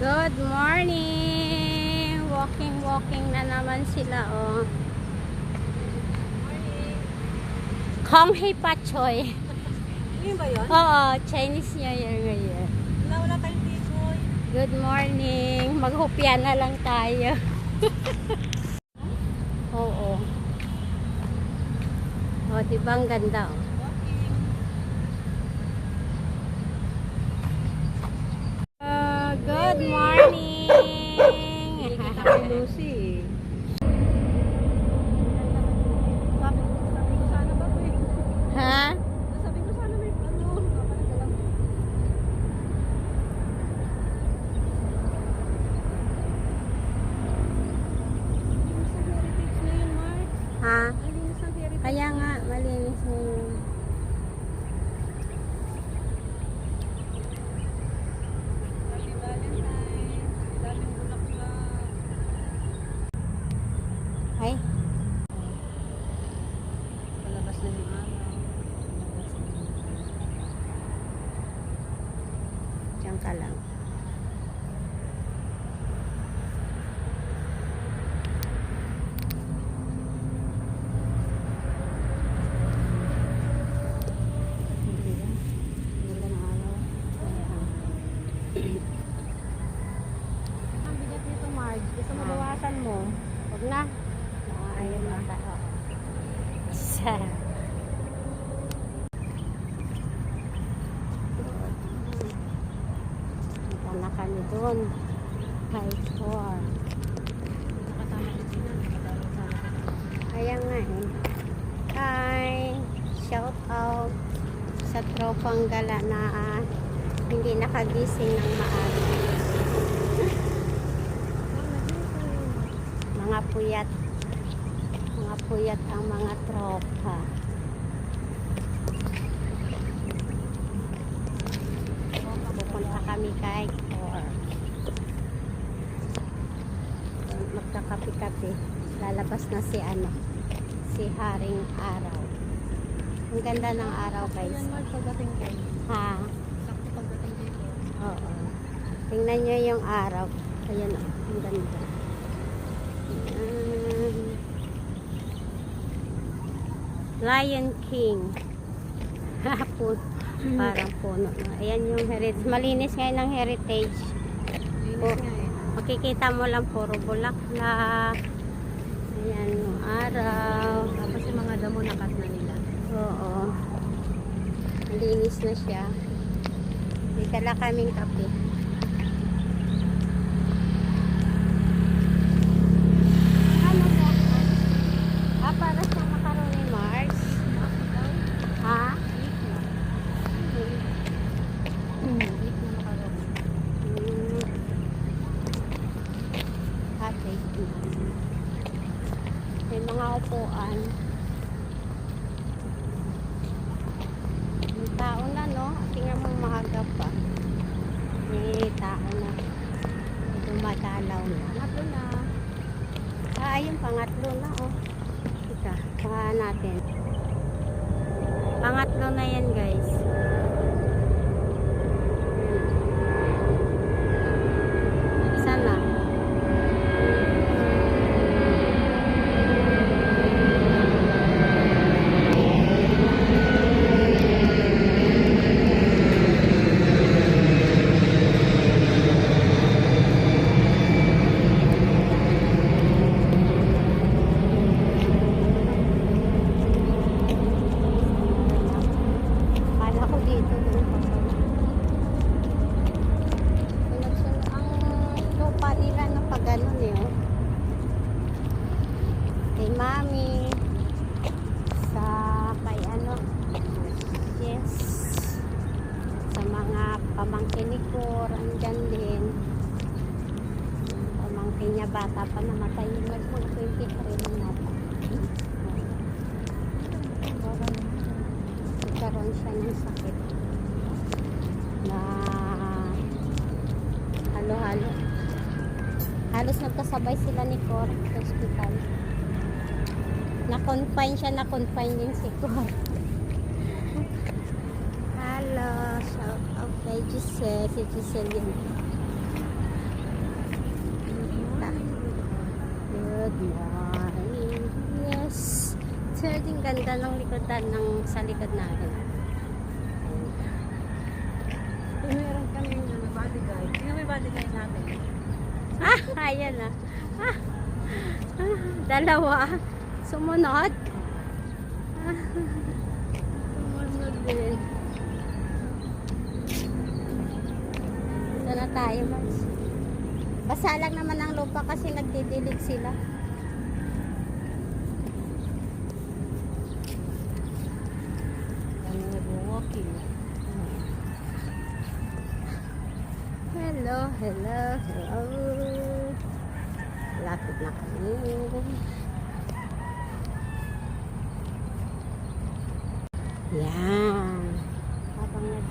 Good morning! Walking na naman sila, oh. Kong Hei Pachoy. Yun ba yun? Oo, Chinese New Year ngayon. Wala tayong tisoy. Good morning! Maghupya na lang tayo. Oo. Oh, diba ang ganda, oh. Good morning! Lucy. Ha? Sabi ko sana may ano. Ha? Kaya nga, malinis na yun. Ay, Palabas na yung araw. diyan ka lang. Ganda ng araw. Ang bigat nito, Marge. Gusto mo bawasan mo? Huwag na. Ayun na tayo. Isa. Punta na kami doon. High score. Nakatama din sila. Nakatama sana. Ayan nga eh. Hi! Shout out sa tropang gala na hindi nakagising ng maaga. Mga puyat. Mga puyat ang mga tropa. Pupunta kami kay Cor. Magkakapi-kapi. Lalabas na si Haring Araw. Ang ganda ng araw, guys. Ayan, Mark, pagdating ko. Ha? Sakto pagdating dito. Oo. Tingnan nyo yung araw. Ayan, oh. Ang ganda. Lion King. Parang puno. Ayan yung heritage. Malinis ngayon ng heritage. Linis nga eh. Makikita mo lang puro bulaklak. Ayan yung araw. Tapos yung mga damo nakat na nila. Oo. Malinis na siya. May dala kaming kape. Ano ba? Para sa macaroni Mars. Ha? Beef na macaroni. Ate. May mga upuan. May tao na, no? Tingnan mo maaga pa. May tao na. May dumadalaw na. Pangatlo na. Ayun, pangatlo na, oh. Ika, saka natin. Pangatlo na yan, guys. Isa na. Kala ko dito doon pa sa sunod-sunod ang lupa nila na pag ganun eh, oh. Kay mami sa kay ano, yes, sa mga pamangkin ni Cor, andyan din pamangkin niya, bata pa, namatay yung mga 23 na nata. Nagkaroon siya ng sakit na halo-halo. Halos nagkasabay sila ni Cor sa hospital. Na-confine siya, na-confine din si Cor. Hello, shout out kay Giselle. Si Giselle yun. ganda ng likodan ng sa likod natin. Kung meron kami bodyguard. Sino may bodyguard natin? Ah, ayan na. Ah, ah, dalawa. Sumunod. Ah, sumunod din. Ito na tayo, Mars. Basa lang naman ang lupa kasi nagdidilig sila. Kami nag-walking. Hello, hello, hello. Lapit na kami. Yan. Habang nag...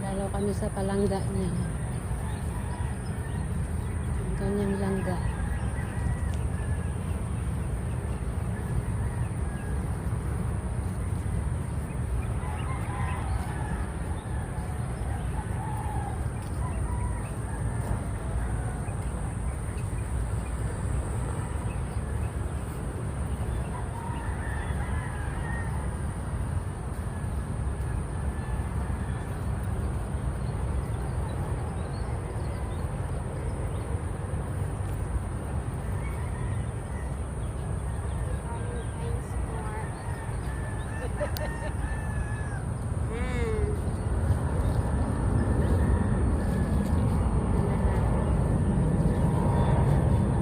Lalo kami sa palangga niya. Ang kanyang langga.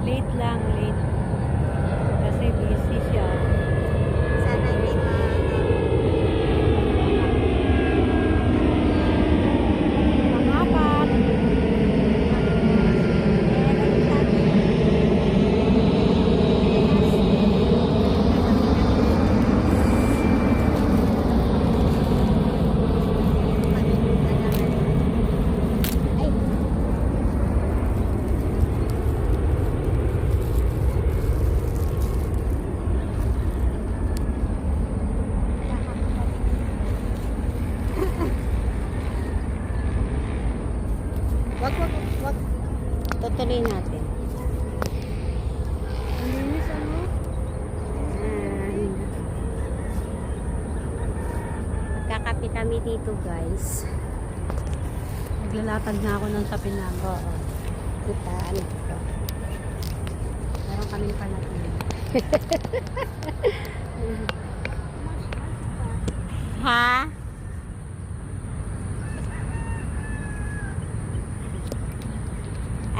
Late lang, late. Kasi busy siya. Sana hindi Pangapat. Wag. Tutuloy natin. Ang linis ano? Ayan. Kakapi kami dito, guys. Naglalatag na ako ng sapin namin. Oo. Kita, ano ito. Meron kaming panatin. Ha?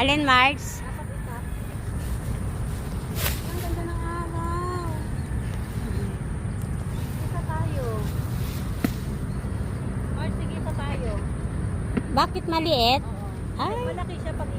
Alin, Marks? Dapat isa. Ang ganda ng araw. Isa tayo. Or sige pa tayo. Bakit maliit? Oo. Ay. Malaki siya pag